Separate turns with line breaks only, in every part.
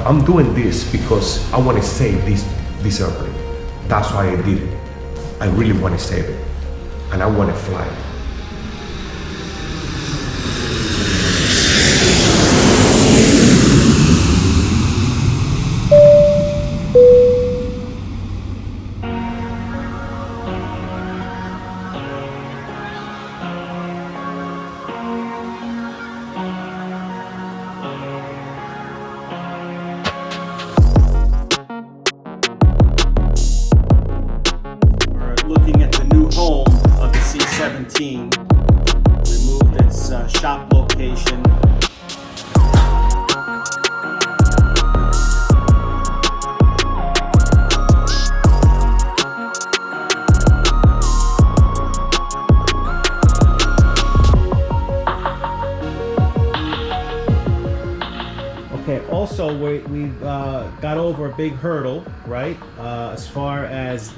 I'm doing this because I want to save this airplane. That's why I did it. I really want to save it, and I want to fly it.
Looking at the new home of the C17. We moved its shop location. Okay, also we've got over a big hurdle, right? As far as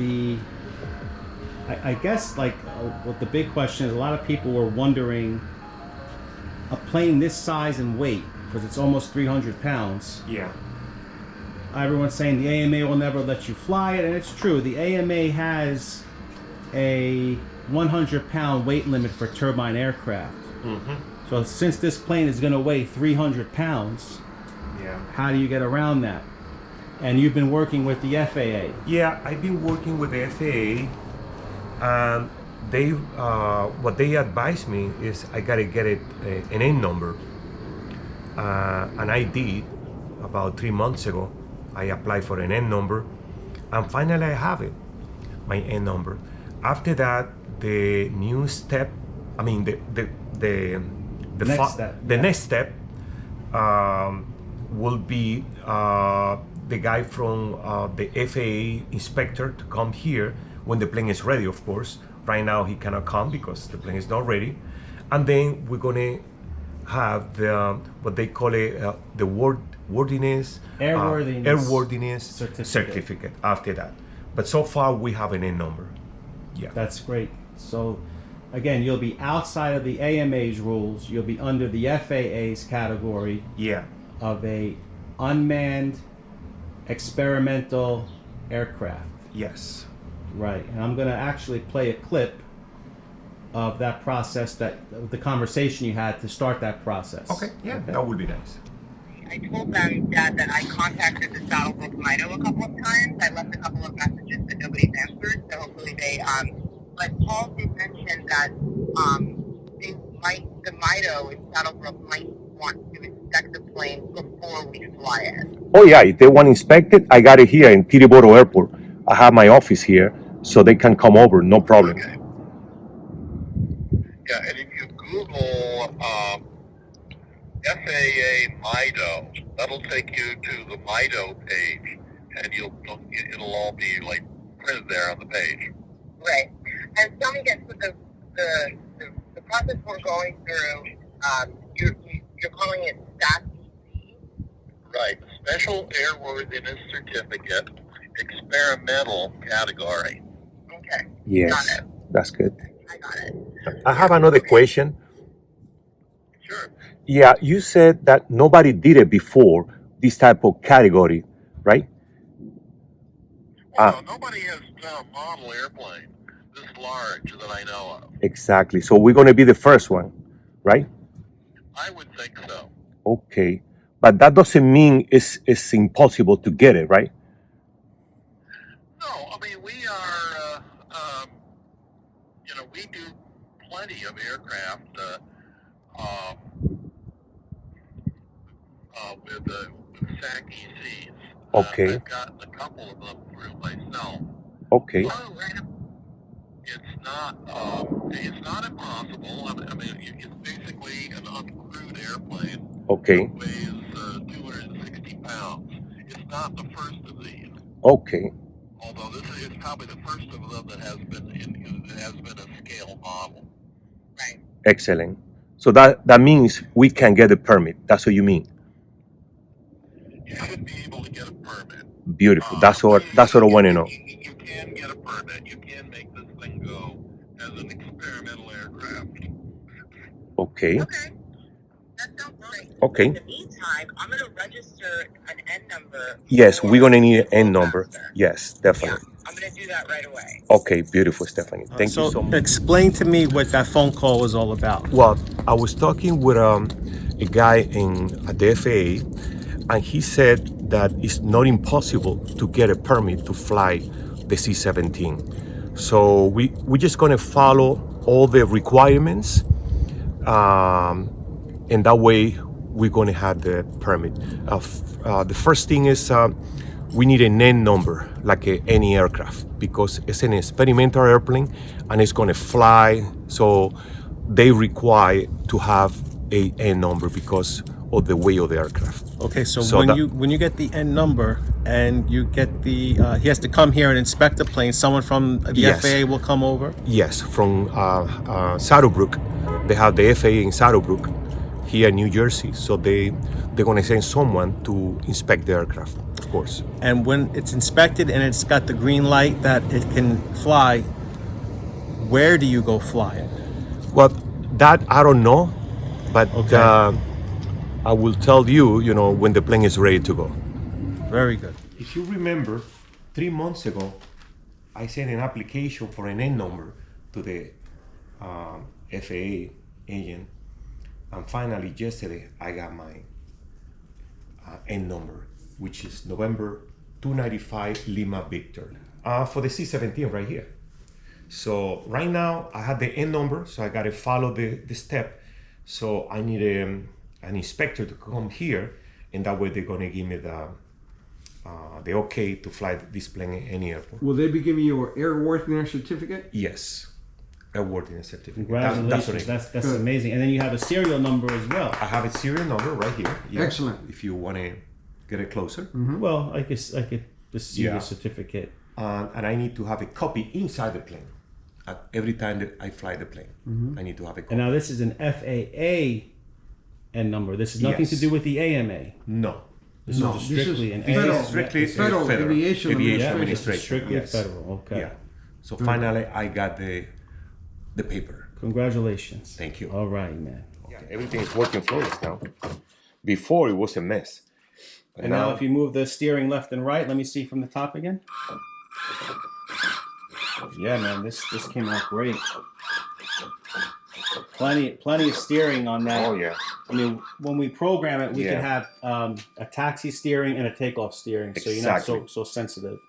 I guess what the big question is, a lot of people were wondering, a plane this size and weight, because it's almost 300 pounds.
Yeah.
Everyone's saying the AMA will never let you fly it, and it's true. The AMA has a 100-pound weight limit for turbine aircraft.
Mm-hmm.
So since this plane is going to weigh 300 pounds,
Yeah.
how do you get around that? And you've been working with the FAA.
Yeah, I've been working with the FAA, and they what they advised me is I gotta get an N number, and I did about 3 months ago. I applied for an N number, and finally I have it, my N number. After that, the new step, I mean the next step will be the guy from the FAA inspector to come here when the plane is ready, of course. Right now he cannot come because the plane is not ready. And then we're gonna have the what they call it the airworthiness certificate after that. But so far we have an N number. Yeah.
That's great. So again, you'll be outside of the AMA's rules. You'll be under the FAA's category.
Yeah.
Of a unmanned experimental aircraft.
Yes.
Right. And I'm going to actually play a clip of that process, the conversation you had to start that process.
Okay. Yeah, that would be nice.
I told them, Dad, that I contacted the Saddlebrook Mido a couple of times. I left a couple of messages that nobody's answered, so hopefully they, but Paul did mention that, the Mido in Saddlebrook might want to inspect the plane before we fly it.
Oh yeah, if they want inspected, I got it here in Tiriboro Airport. I have my office here, so they can come over, no problem.
Okay. Yeah, and if you Google FAA Mido, that'll take you to the Mido page, and it'll all be like printed there on the page.
Right. And tell me again, so the process we're going through, you're calling it STAT-DC?
Right. Special Airworthiness Certificate, experimental category.
Okay.
Yes,
Got it.
that's good.
I got it.
I have another question.
Sure.
Yeah, you said that nobody did it before, this type of category, right?
Well, nobody has done a model airplane this large that I know of.
Exactly. So we're going to be the first one, right?
I would think so.
Okay. But that doesn't mean it's impossible to get it, right?
No, I mean, we are, we do plenty of aircraft with SAC ECs.
Okay.
I've gotten a couple of them through myself.
Okay.
Oh, right.
It's not impossible. I mean, it's basically an uncrewed airplane.
Okay.
It weighs 260 pounds. It's not the first of these.
Okay.
Although this is probably the first of them that has been a scale model.
Right.
Excellent. So that means we can get a permit. That's what you mean?
You should be able to get a permit.
Beautiful. That's what I want to know.
You can get a permit. You can make this thing go as an experimental aircraft.
Okay.
Okay. That sounds great.
Okay.
In the meantime, I'm going to register an N number.
Yes,
for
we're gonna need an
the
N number.
Master.
Yes,
Yeah,
definitely.
I'm going to do that right away.
Okay, beautiful, Stephanie. Thank you
So
so much.
explain to me what that phone call was all about.
Well, I was talking with a guy at the FAA, and he said that it's not impossible to get a permit to fly the C-17. So we're just gonna follow all the requirements, and that way we're gonna have the permit. The first thing is we need an N number, like any aircraft, because it's an experimental airplane and it's gonna fly. So they require to have a N number because of the weight of the aircraft.
Okay, so,
So
when
that-
you get the N number and you get the he has to come here and inspect the plane. Someone from the
Yes.
FAA will come over.
Yes, from Saddlebrook. They have the FAA in Saddlebrook here in New Jersey. So they're gonna send someone to inspect the aircraft, of course.
And when it's inspected and it's got the green light that it can fly, where do you go fly it?
Well, that I don't know, but
Okay.
I will tell you, when the plane is ready to go.
Very good.
If you remember, 3 months ago, I sent an application for an N number to the FAA agent, and finally yesterday I got my N number, which is November 295 Lima Victor, for the C-17 right here. So right now I have the N number, so I gotta follow the step. So I need an inspector to come here, and that way they're gonna give me the okay to fly this plane in any airport.
Will they be giving you an airworthiness certificate?
Yes, airworthiness certificate.
Congratulations. That's
Good.
amazing. And then you have a serial number as well.
I have a serial number right here. Yeah,
Excellent.
If you want to get it closer.
Well, I could just see
Yeah.
the certificate.
And I need to have a copy inside the plane. Every time that I fly the plane, I need to have a copy.
And now this is an FAA N number. This is nothing to
Yes.
do with the AMA.
No.
This
No,
is
this is
strictly an
federal.
AMA.
Strictly
This is-
Federal Aviation
Yeah, this is
Administration.
strictly
Yes.
federal. Okay.
Yeah. So finally, I got the paper.
Congratulations.
Thank you.
All right, man.
Yeah, everything is working flawless now. Before it was a mess. But
And now if you move the steering left and right, let me see from the top again. Yeah, man, this came out great. Plenty of steering on that.
Oh yeah.
I mean, when we program it, we
Yeah.
can have a taxi steering and a takeoff steering, so you're not
Exactly.
so sensitive.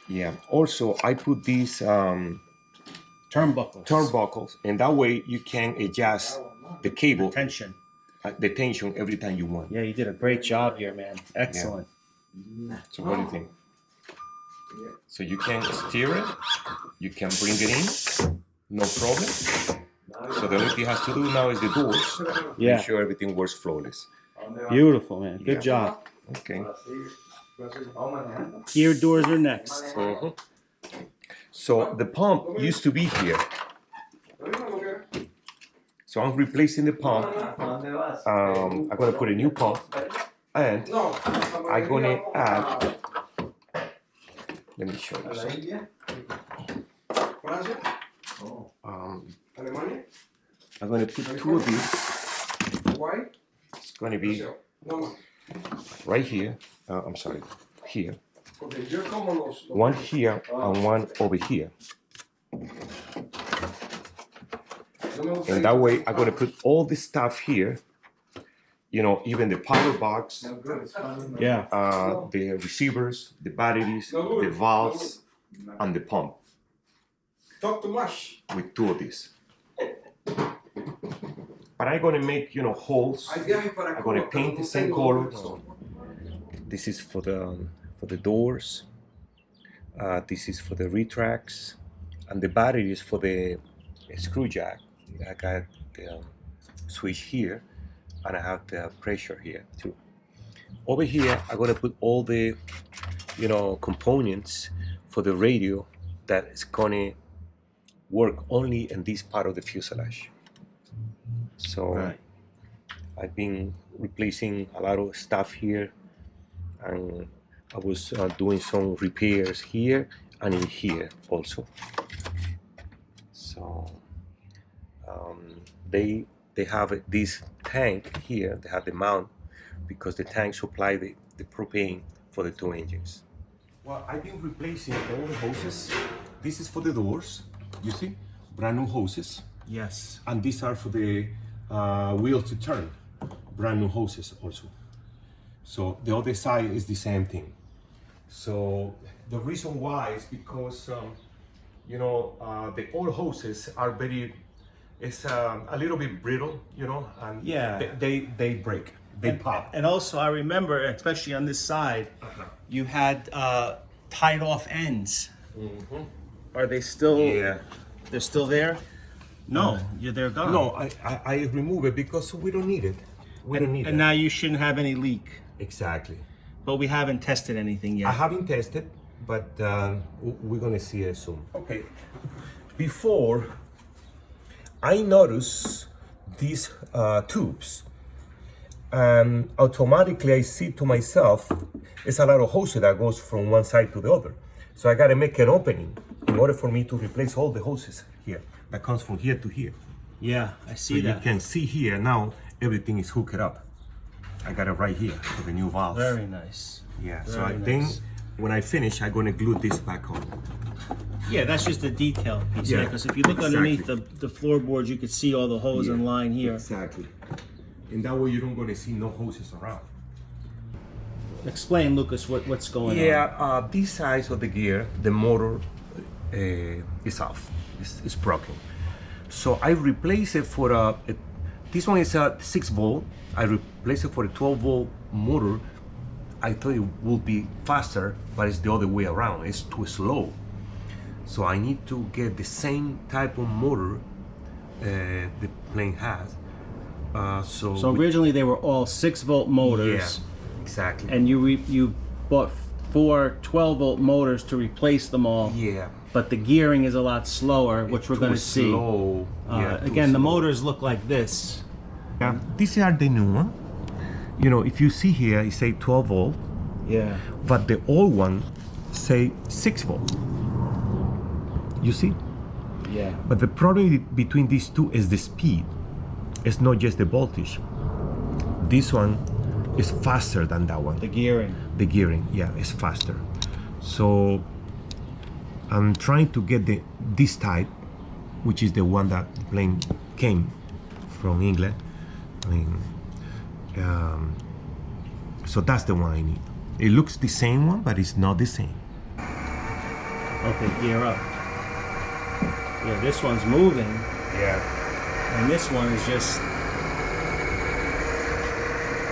Yeah. Also, I put these
Turnbuckles.
turnbuckles, and that way you can adjust the cable,
Tension.
the tension every time you want.
Yeah, you did a great job here, man. Excellent.
So what do you think? So you can steer it, you can bring it in, no problem. So the only thing it has to do now is the doors.
Yeah.
Make sure everything works flawless.
Beautiful, man. Good
Yeah.
job.
Okay.
Gear doors are next.
Mhm. So the pump used to be here. So I'm replacing the pump. I'm gonna put a new pump, and I'm gonna add. Let me show you something. I'm gonna put two of these. It's gonna be right here. I'm sorry, here. One here and one over here. And that way, I'm gonna put all this stuff here. Even the power box,
Yeah.
the receivers, the batteries, the valves, and the pump. With two of these. But I'm gonna make holes. I'm gonna paint the same color. This is for the doors. This is for the retracts, and the battery is for the screw jack. I got the switch here, and I have the pressure here too. Over here, I'm gonna put all the components for the radio that is gonna work only in this part of the fuselage. So
Right.
I've been replacing a lot of stuff here, and I was doing some repairs here and in here also. So they have this tank here. They have the mount because the tank supply the propane for the two engines. Well, I've been replacing all the hoses. This is for the doors, you see, brand new hoses.
Yes.
And these are for the wheels to turn, brand new hoses also. So the other side is the same thing. So the reason why is because you know, the old hoses are it's a little bit brittle, you know, and
Yeah.
they break, they pop.
And also, I remember, especially on this side, you had tied off ends. Are they still?
Yeah.
They're still there. No, they're gone.
No, I remove it because we don't need it. We don't need it.
And now you shouldn't have any leak.
Exactly.
But we haven't tested anything yet.
I haven't tested, but we're gonna see it soon. Okay. Before, I noticed these tubes, and automatically I see to myself, it's a lot of hoses that goes from one side to the other. So I gotta make an opening in order for me to replace all the hoses here that comes from here to here.
Yeah, I see
So
that.
you can see here now everything is hooked up. I got it right here for the new valve.
Very nice.
Yeah. So
Very
I
nice.
think when I finish, I'm gonna glue this back on.
Yeah, that's just a detail piece.
Yeah,
Because if you look underneath
exactly.
the floorboards, you can see all the hose in line here.
Exactly. And that way you don't gonna see no hoses around.
Explain, Lucas, what's going on.
Yeah, this size of the gear, the motor is off. It's broken. So I replace it for this one is a 6 volt. I replace it for a 12 volt motor. I thought it would be faster, but it's the other way around. It's too slow. So I need to get the same type of motor the plane has.
So originally they were all 6-volt motors.
Yeah, exactly.
And you bought 4 12-volt motors to replace them all.
Yeah.
But the gearing is a lot slower, which we're going to see.
Slow. Yeah, too
Again, the
slow.
motors look like this.
Yeah, these are the new one. You know, if you see here, it say 12 volt,
Yeah.
but the old one say 6 volt. You see?
Yeah.
But the problem between these two is the speed. It's not just the voltage. This one is faster than that one.
The gearing.
The gearing, yeah, is faster. So I'm trying to get this type, which is the one that the plane came from England. I mean, so that's the one I need. It looks the same one, but it's not the same.
Okay, gear up. Yeah, this one's moving,
Yeah.
and this one is just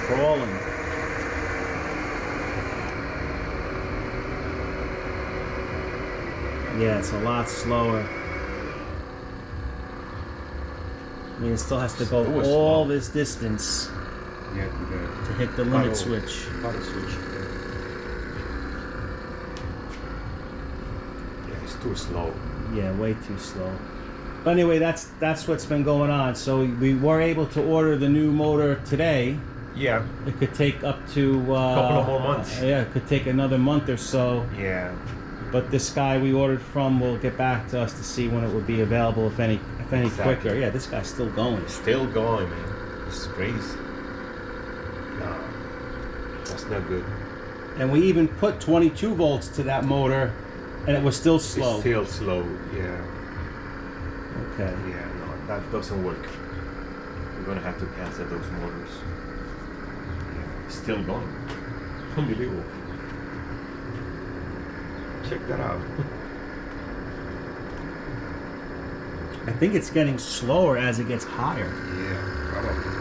crawling. Yeah, it's a lot slower. I mean, it still has to go
It was
all
slow.
this distance
Yeah,
to hit the limit switch.
Paddle switch. Yeah, it's too slow.
Yeah, way too slow. But anyway, that's what's been going on. So we were able to order the new motor today.
Yeah.
It could take up to
Couple of more months.
Yeah, it could take another month or so.
Yeah.
But this guy we ordered from will get back to us to see when it would be available, if any
Exactly.
quicker. Yeah, this guy's still going.
Still going, man. It's crazy. No, that's not good.
And we even put 22 volts to that motor, and it was still slow.
It's still slow. Yeah.
Okay.
Yeah. No, that doesn't work. We're gonna have to cancel those motors. Yeah. It's still going. Unbelievable. Check that out.
I think it's getting slower as it gets higher.
Yeah, probably.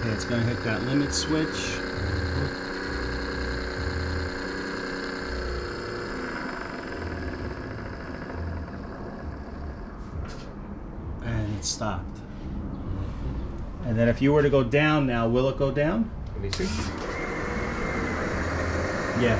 Okay, it's gonna hit that limit switch. And it stopped. And then if you were to go down now, will it go down?
Let me see.
Yeah.